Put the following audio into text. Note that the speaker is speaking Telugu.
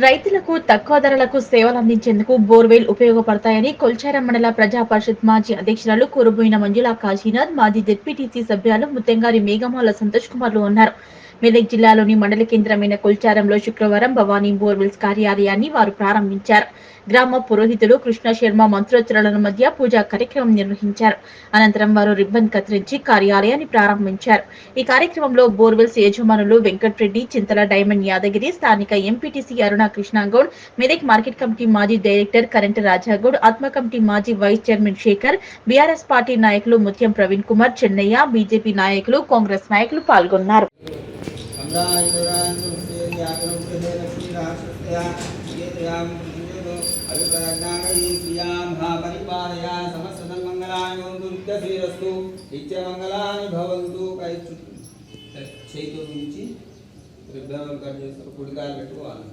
రైతులకు తక్కువ ధరలకు సేవలు అందించేందుకు బోర్వెల్ ఉపయోగపడతాయని కొల్చారం మండల ప్రజా పరిషత్ మాజీ అధ్యక్షురాలు కురుబోయిన మంజుల కాశీనాథ్, మాజీ జెడ్పీటీసీ సభ్యులు ముత్తంగారి మేఘమాల సంతోష్ కుమార్లు అన్నారు. మెదక్ జిల్లాలోని మండల కేంద్రమైన కొల్చారంలో శుక్రవారం భవానీ బోర్వెల్స్ కార్యాలయాన్ని వారు ప్రారంభించారు. గ్రామ పురోహితులు కృష్ణ శర్మ మంత్రోచ్చరణల మధ్య పూజా కార్యక్రమం నిర్వహించారు. అనంతరం వారు రిబ్బన్ కత్తిరించి కార్యాలయాన్ని ప్రారంభించారు. ఈ కార్యక్రమంలో బోర్వెల్స్ యజమానులు వెంకట్రెడ్డి, చింతల డైమండ్ యాదగిరి, స్థానిక MPTC Aruna Krishnagoud, Medak market committee మాజీ director current Rajagoud, ATMA committee మాజీ vice chairman Shekar, BRS party నాయకులు ముత్యం ప్రవీణ్ కుమార్, చెన్నయ్య, బీజేపీ నాయకులు, కాంగ్రెస్ నాయకులు పాల్గొన్నారు. చేతితో నుంచి రిబ్బన్ కట్ చేస్తారు, కుడికాయలు పెట్టుకోవాలి.